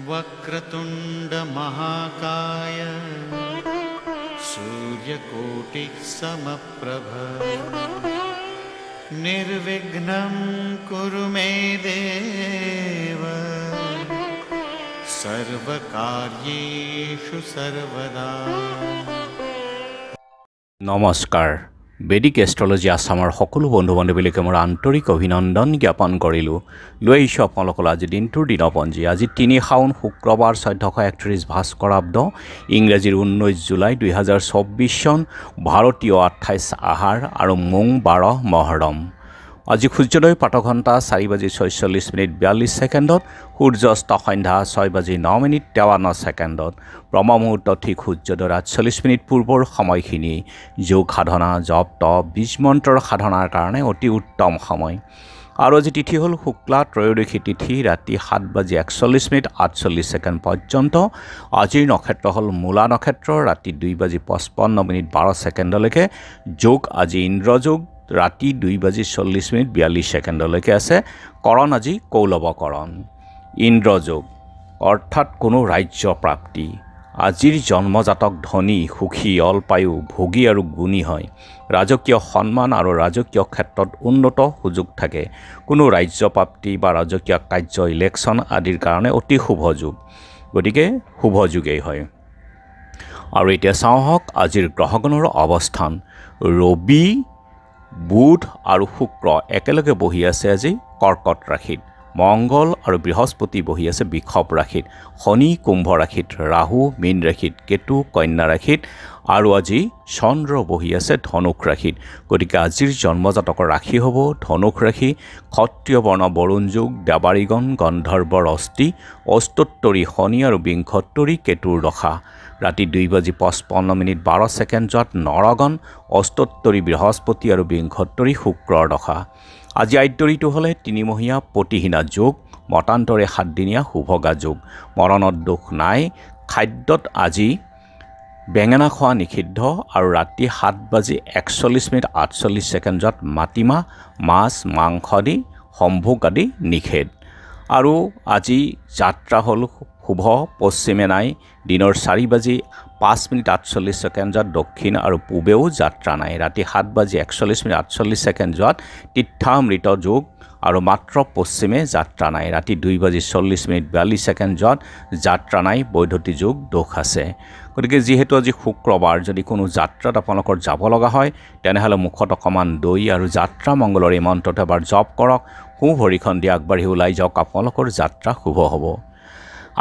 वक्रतुंड महाकाय सूर्यकोटि समप्रभ निर्विघ्नं कुरु मे देव सर्वकार्येषु सर्वदा। नमस्कार। বেদিক এষ্ট্ৰলজি আসামৰ সকলো বন্ধু বান্ধৱীলৈকে মোৰ আন্তৰিক অভিনন্দন জ্ঞাপন কৰিলোঁ। লৈ আহিছোঁ আপোনালোকলৈ আজি দিনটোৰ দিনপঞ্জী। আজি 3 শাওন শুক্ৰবাৰ 1431 ভাস্কৰাব্দ ইংৰাজীৰ 19 জুলাই 2024 চন ভাৰতীয় 28 আহাৰ আৰু মোং 12 মহৰম। আজি সূৰ্যোদয় প্ৰাতঃঘণ্টা 4:46:42 সূৰ্যাস্ত সন্ধ্যা 6:09:53 ব্ৰহ্ম মুহূৰ্ত ঠিক সূৰ্যোদয়ৰ 48 পূৰ্বৰ সময়খিনি যোগ সাধনা জপ তপ বীজ মন্ত্ৰৰ সাধনাৰ কাৰণে অতি উত্তম সময়। আৰু আজি তিথি হ'ল শুক্লা ত্ৰয়োদশী তিথি ৰাতি 7:41:48 পৰ্যন্ত। আজিৰ নক্ষত্ৰ হ'ল মূলা নক্ষত্ৰ ৰাতি 2:55:12 যোগ আজি ইন্দ্ৰযোগ ৰাতি 2:40:42 আছে। কৰণ আজি কৌলৱকৰণ। ইন্দ্ৰযোগ অৰ্থাৎ কোনো ৰাজ্য প্ৰাপ্তি। আজিৰ জন্মজাতক ধনী সুখী অল্পায়ু ভোগী আৰু গুণী হয়। ৰাজকীয় সন্মান আৰু ৰাজকীয় ক্ষেত্ৰত উন্নত সুযোগ থাকে। কোনো ৰাজ্য প্ৰাপ্তি বা ৰাজকীয় কাৰ্য ইলেকশ্যন আদিৰ কাৰণে অতি শুভ যুগ, গতিকে শুভ যুগেই হয়। আৰু এতিয়া চাওঁ হওক আজিৰ গ্ৰহগণৰ অৱস্থান। ৰবি বুধ আৰু শুক্ৰ একেলগে বহি আছে আজি কৰ্কট ৰাশিত। মংগল আৰু বৃহস্পতি বহি আছে বৃষভ ৰাশিত। শনি কুম্ভ ৰাশিত, ৰাহু মীন ৰাশিত, কেতু কন্যা ৰাশিত আৰু আজি চন্দ্ৰ বহি আছে ধনুক ৰাশিত। গতিকে আজিৰ জন্মজাতকৰ ৰাশি হ'ব ধনুক ৰাশি। ক্ষত্ৰিয় বৰ্ণ বৰুণ যোগ, দেৱাৰীগণ গন্ধৰ্বৰ অস্থি, অষ্টোত্তৰী শনি আৰু বিংশোত্তৰী কেতুৰ দশা। ৰাতি 2:55:12 নৰগণ, অষ্টোত্তৰী বৃহস্পতি আৰু বিংশোত্তৰী শুক্ৰৰ দশা। আজি আদ্যৰিটো হ'লে 3মহীয়া পতিহীনা যোগ, মতান্তৰে 7দিনীয়া শুভগা যোগ। মৰণত দোষ নাই। খাদ্যত আজি বেঙেনা খোৱা নিষিদ্ধ আৰু ৰাতি 7:41:48 মাটিমাহ মাছ মাংস আদি সম্ভোগ আদি নিষেধ। আৰু আজি যাত্ৰা হ'ল শুভ পশ্চিমে নাই। দিনৰ 4:05:48 দক্ষিণ আৰু পূবেও যাত্ৰা নাই। ৰাতি 7:41:48 তীৰ্থামৃত যোগ আৰু মাত্ৰ পশ্চিমে যাত্ৰা নাই। ৰাতি 2:40:42 যাত্ৰা নাই, বৈধতী যোগ দোষ আছে। গতিকে যিহেতু আজি শুক্ৰবাৰ, যদি কোনো যাত্ৰাত আপোনালোকৰ যাব লগা হয় তেনেহ'লে মুখত অকণমান দৈ আৰু যাত্ৰা মংগলৰ এই মন্ত্ৰটো এবাৰ জপ কৰক। সোঁ ভৰিখন দি আগবাঢ়ি ওলাই যাওক, আপোনালোকৰ যাত্ৰা শুভ হ'ব।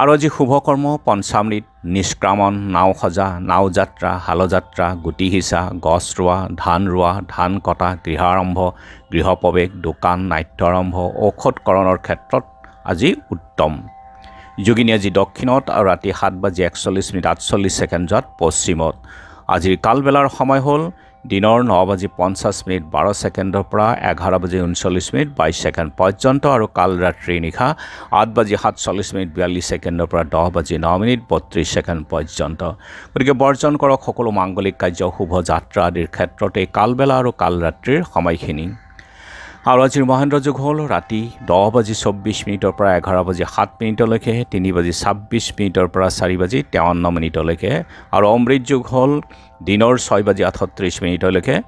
আৰু আজি শুভকৰ্ম পঞ্চামৃত, নিষ্ক্ৰামণ, নাও সজা, নাও যাত্ৰা, হালযাত্ৰা, গুটি সিঁচা, গছ ৰোৱা, ধান ৰোৱা, ধান কটা, গৃহাৰম্ভ, গৃহপ্ৰৱেশ, দোকান, নাট্য আৰম্ভ, ঔষধকৰণৰ ক্ষেত্ৰত আজি উত্তম। যোগিনী আজি দক্ষিণত আৰু ৰাতি 7:41:48 পশ্চিমত। আজিৰ কালবেলাৰ সময় হ'ল দিনৰ 9:50:12 পৰা 11:39:22 পৰ্যন্ত আৰু কাল ৰাত্ৰি নিশা 8:47:42 পৰা 10:09:32 পৰ্যন্ত। গতিকে বৰ্জন কৰক সকলো মাংগলিক কাৰ্য শুভ যাত্ৰা আদিৰ ক্ষেত্ৰত এই কালবেলা আৰু কাল ৰাত্ৰিৰ সময়খিনি। আৰু আজিৰ মহেন্দ্ৰ যোগ হ'ল ৰাতি 10:24 পৰা 11:07 3:26 পৰা 4:53 আৰু অমৃত যোগ হ'ল দিনৰ 6:38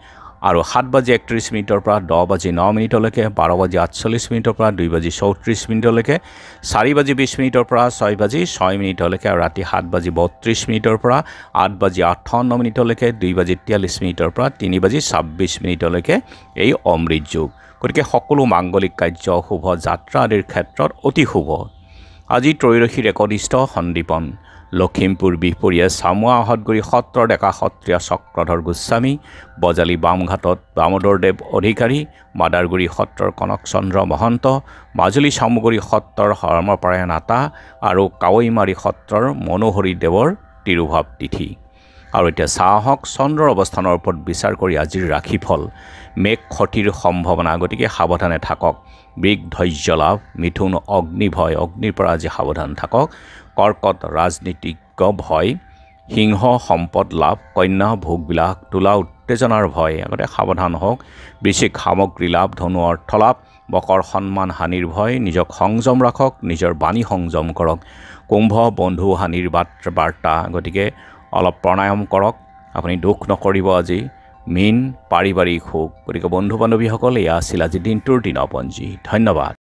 আৰু 7:31 পৰা 10:09 12:48 পৰা 2:34 4:20 পৰা 6:06 আৰু ৰাতি 7:32 পৰা 8:58 2:43 পৰা 3:26 এই অমৃত যোগ। গতিকে সকলো মাংগলিক কাৰ্য শুভ যাত্ৰা আদিৰ ক্ষেত্ৰত অতি শুভ। আজি ত্ৰয়োদশীৰ একনিষ্ঠ সন্দীপন। লখিমপুৰ বিহপুৰীয়া চামুৱা আহতগুৰি সত্ৰৰ ডেকা সত্ৰীয়া চক্ৰধৰ গোস্বামী, বজালী বামঘাটত দামোদৰদেৱ অধিকাৰী, মাদাৰগুৰি সত্ৰৰ কনকচন্দ্ৰ মহন্ত, মাজুলী চামুগুৰি সত্ৰৰ ধৰ্মপৰায়ণ আতা আৰু কাৱৈমাৰী সত্ৰৰ মনোহৰি দেৱৰ তিৰুভাৱ তিথি। আৰু এতিয়া চাহ হওক চন্দ্ৰৰ অৱস্থানৰ ওপৰত বিচাৰ কৰি আজিৰ ৰাশিফল। মেঘ ক্ষতিৰ সম্ভাৱনা, গতিকে সাৱধানে থাকক। বৃষ ধৈৰ্য লাভ, মিথুন অগ্নিভয়, অগ্নিৰ পৰা আজি সাৱধান থাকক। কৰ্কট ৰাজনীতিজ্ঞ ভয়, সিংহ সম্পদ লাভ, কন্যা ভোগবিলাক, তোলা উত্তেজনাৰ ভয়, আগতে সাৱধান হওক, বৃশ্চিক সামগ্ৰী লাভ, ধনু অৰ্থ লাভ, মকৰ সন্মান হানিৰ ভয়, নিজক সংযম ৰাখক, নিজৰ বাণী সংযম কৰক। কুম্ভ বন্ধু হানিৰ বাৰ্তা, গতিকে অলপ প্ৰণায়াম কৰক, আপুনি দুখ নকৰিব আজি। মীন পাৰিবাৰিক সুখ, গতিকে বন্ধু বান্ধৱীসকল এয়া আছিল আজি দিনটোৰ দিনপঞ্জী। ধন্যবাদ।